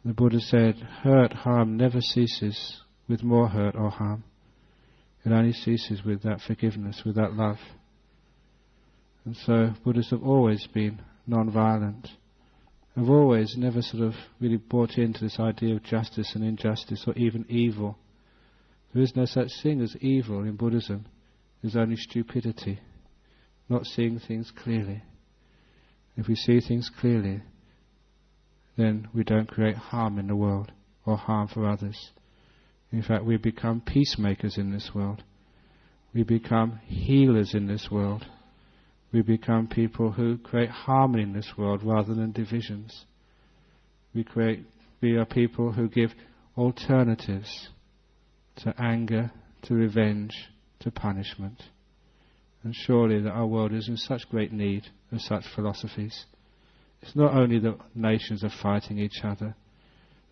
The Buddha said, hurt, harm never ceases with more hurt or harm. It only ceases with that forgiveness, with that love. And so Buddhists have always been non-violent, have always never sort of really bought into this idea of justice and injustice, or even evil. There is no such thing as evil in Buddhism. There's only stupidity, not seeing things clearly. If we see things clearly, then we don't create harm in the world or harm for others. In fact, we become peacemakers in this world. We become healers in this world. We become people who create harmony in this world rather than divisions. We are people who give alternatives to anger, to revenge, to punishment. And surely that our world is in such great need of such philosophies. It's not only that nations are fighting each other.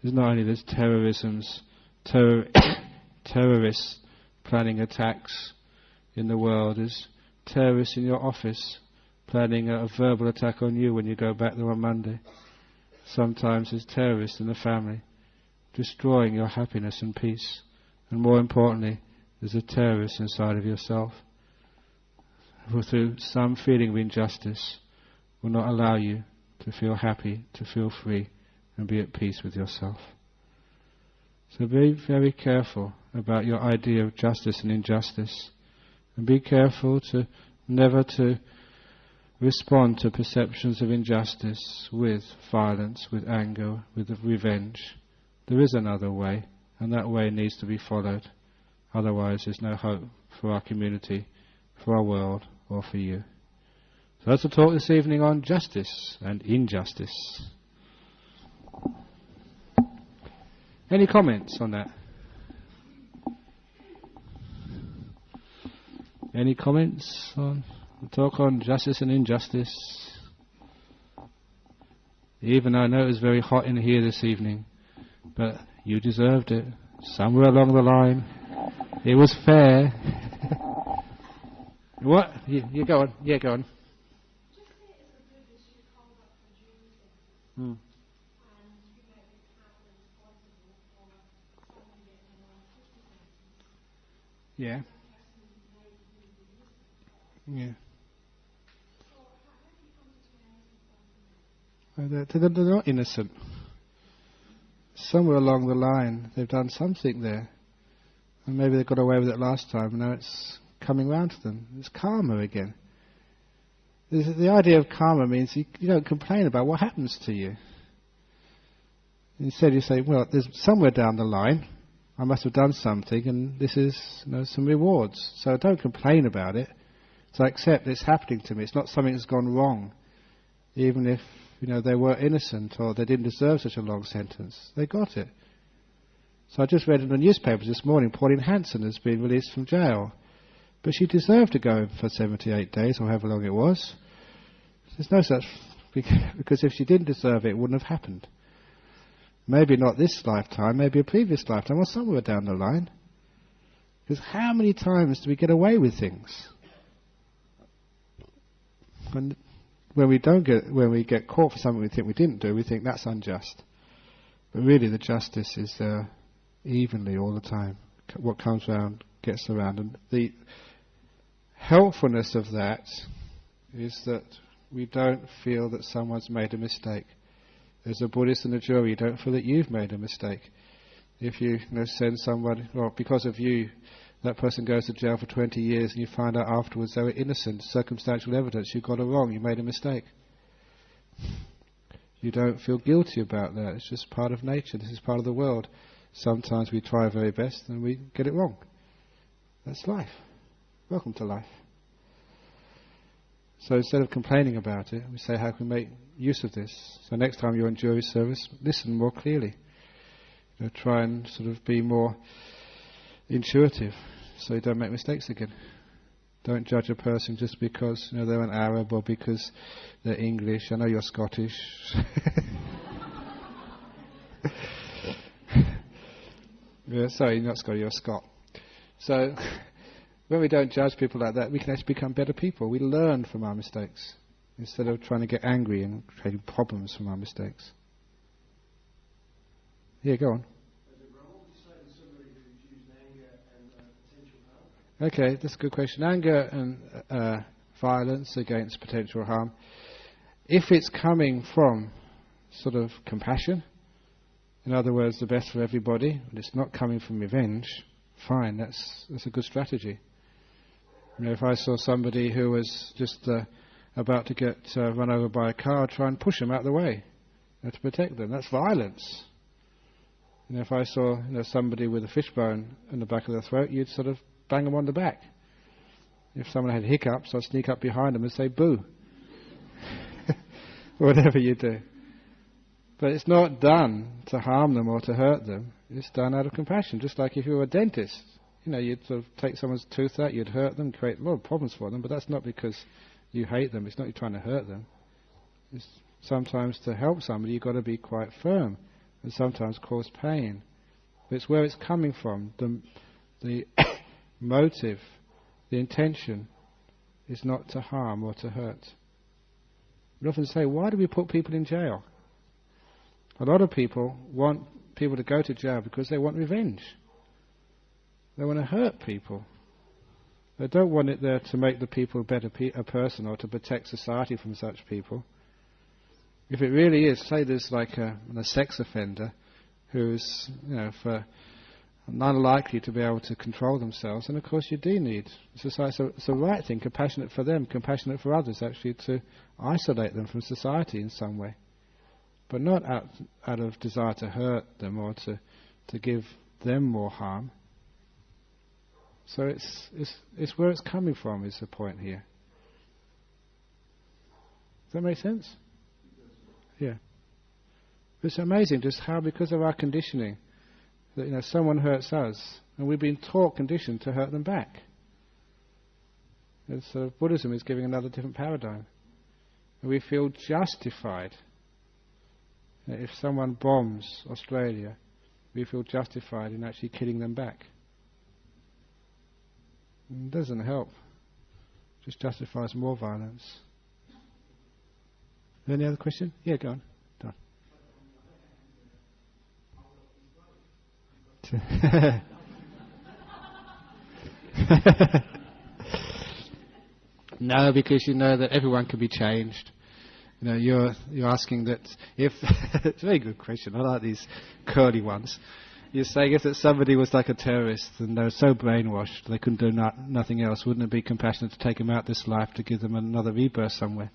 It's not only there's terrorists planning attacks in the world. There's terrorists in your office planning a verbal attack on you when you go back there on Monday. Sometimes there's terrorists in the family destroying your happiness and peace. And more importantly, there's a terrorist inside of yourself who, through some feeling of injustice, will not allow you to feel happy, to feel free, and be at peace with yourself. So be very careful about your idea of justice and injustice, and be careful to never to respond to perceptions of injustice with violence, with anger, with revenge. There is another way, and that way needs to be followed. Otherwise there's no hope for our community, for our world, or for you. So that's a talk this evening on justice and injustice. Any comments on that? Any comments on the talk on justice and injustice? Even though I know it was very hot in here this evening, but you deserved it. Somewhere along the line, it was fair. What? You go on. Yeah, go on. Hmm. Yeah. Yeah. They're not innocent. Somewhere along the line they've done something there. And maybe they got away with it last time, and now it's coming round to them. It's karma again. The idea of karma means you don't complain about what happens to you. Instead you say, well, there's somewhere down the line I must have done something, and this is some rewards. So don't complain about it. So accept it's happening to me. It's not something that's gone wrong. Even if they were innocent or they didn't deserve such a long sentence. They got it. So I just read in the newspapers this morning, Pauline Hanson has been released from jail. But she deserved to go for 78 days or however long it was. There's no such... Because if she didn't deserve it, it wouldn't have happened. Maybe not this lifetime, maybe a previous lifetime, or somewhere down the line. Because how many times do we get away with things? And when we get caught for something we think we didn't do, we think that's unjust. But really the justice is evenly all the time. What comes around gets around. And the helpfulness of that is that we don't feel that someone's made a mistake. As a Buddhist and a jury, you don't feel that you've made a mistake. If you send someone, well, because of you, that person goes to jail for 20 years and you find out afterwards they were innocent, circumstantial evidence, you got it wrong, you made a mistake. You don't feel guilty about that. It's just part of nature. This is part of the world. Sometimes we try our very best and we get it wrong. That's life. Welcome to life. So instead of complaining about it, we say, how can we make use of this? So next time you're in jury service, listen more clearly. Try and sort of be more intuitive so you don't make mistakes again. Don't judge a person just because they're an Arab or because they're English. I know you're Scottish. Yeah, sorry, you're not Scottish, you're a Scot. So when we don't judge people like that, we can actually become better people. We learn from our mistakes instead of trying to get angry and creating problems from our mistakes. Yeah, go on. Okay, that's a good question. Anger and violence against potential harm. If it's coming from sort of compassion, in other words, the best for everybody, and it's not coming from revenge, fine, that's a good strategy. If I saw somebody who was just about to get run over by a car, I'd try and push them out of the way to protect them. That's violence. If I saw somebody with a fishbone in the back of their throat, you'd sort of bang them on the back. If someone had hiccups, I'd sneak up behind them and say, boo. Whatever you do. But it's not done to harm them or to hurt them. It's done out of compassion. Just like if you were a dentist, you'd sort of take someone's tooth out, you'd hurt them, create a lot of problems for them, but that's not because you hate them. It's not you're trying to hurt them. It's sometimes to help somebody, you've got to be quite firm and sometimes cause pain. But it's where it's coming from. The motive, the intention is not to harm or to hurt. We often say, why do we put people in jail? A lot of people want people to go to jail because they want revenge. They want to hurt people. They don't want it there to make the people a person or to protect society from such people. If it really is, say there's like a sex offender who's unlikely to be able to control themselves, and of course you do need society. So it's the right thing, compassionate for them, compassionate for others, actually to isolate them from society in some way, but not out of desire to hurt them or to give them more harm. So it's where it's coming from is the point here. Does that make sense? Yeah. It's amazing just how, because of our conditioning, that someone hurts us, and we've been taught, conditioned to hurt them back. And so Buddhism is giving another different paradigm. And we feel justified. If someone bombs Australia, we feel justified in actually killing them back. It doesn't help. It just justifies more violence. Any other question? Yeah, go on. Done. No, because you know that everyone can be changed. You're asking that if it's a very good question. I like these curly ones. You're saying if that somebody was like a terrorist and they were so brainwashed they couldn't do nothing else, wouldn't it be compassionate to take them out this life to give them another rebirth somewhere?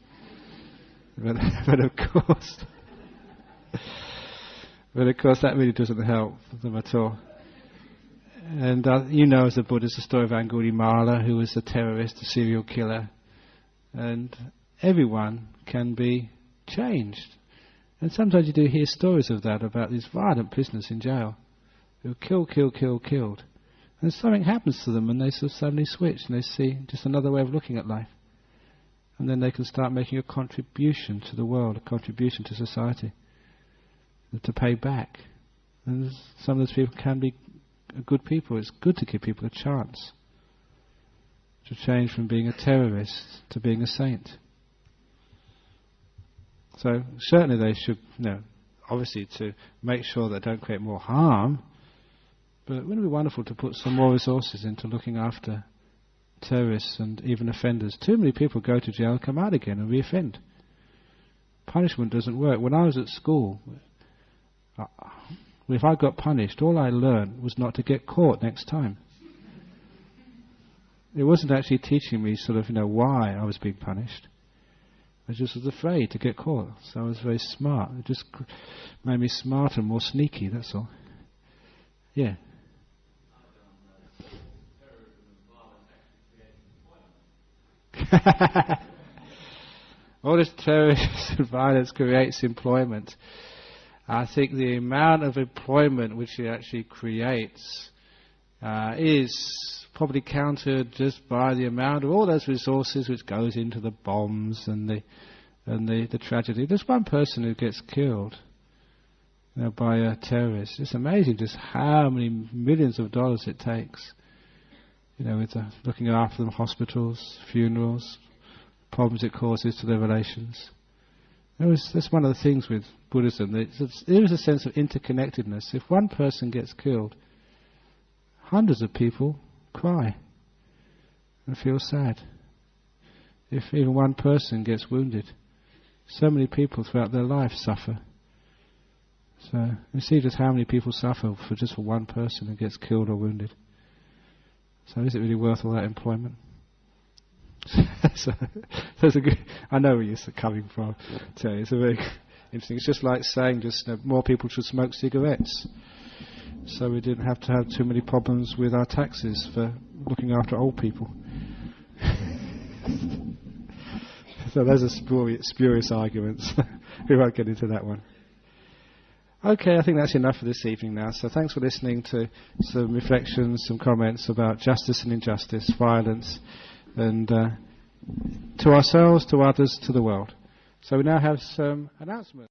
But of course, that really doesn't help them at all. And as a Buddhist, the story of Angulimala, who was a terrorist, a serial killer, and everyone can be changed. And sometimes you do hear stories of that, about these violent prisoners in jail who killed. And something happens to them and they sort of suddenly switch and they see just another way of looking at life. And then they can start making a contribution to the world, a contribution to society, to pay back. And some of those people can be good people. It's good to give people a chance to change from being a terrorist to being a saint. So certainly they should, obviously to make sure they don't create more harm, but wouldn't it be wonderful to put some more resources into looking after terrorists and even offenders? Too many people go to jail, come out again and re-offend. Punishment doesn't work. When I was at school, if I got punished, all I learned was not to get caught next time. It wasn't actually teaching me why I was being punished. I just was afraid to get caught, so I was very smart. It just made me smarter and more sneaky, that's all. Yeah. All this terrorism and violence creates employment. I think the amount of employment which it actually creates is probably countered just by the amount of all those resources which goes into the bombs and the tragedy. There's one person who gets killed by a terrorist. It's amazing just how many millions of dollars it takes. With looking after them, hospitals, funerals, problems it causes to their relations. That's one of the things with Buddhism. There is a sense of interconnectedness. If one person gets killed, hundreds of people cry and feel sad. If even one person gets wounded, so many people throughout their life suffer. So you see just how many people suffer for one person who gets killed or wounded. So is it really worth all that employment? So there's a good. I know where you're coming from. So it's a very interesting. It's just like saying more people should smoke cigarettes, so we didn't have to have too many problems with our taxes for looking after old people. So those are spurious arguments. We won't get into that one. Okay, I think that's enough for this evening now. So thanks for listening to some reflections, some comments about justice and injustice, violence, and to ourselves, to others, to the world. So we now have some announcements.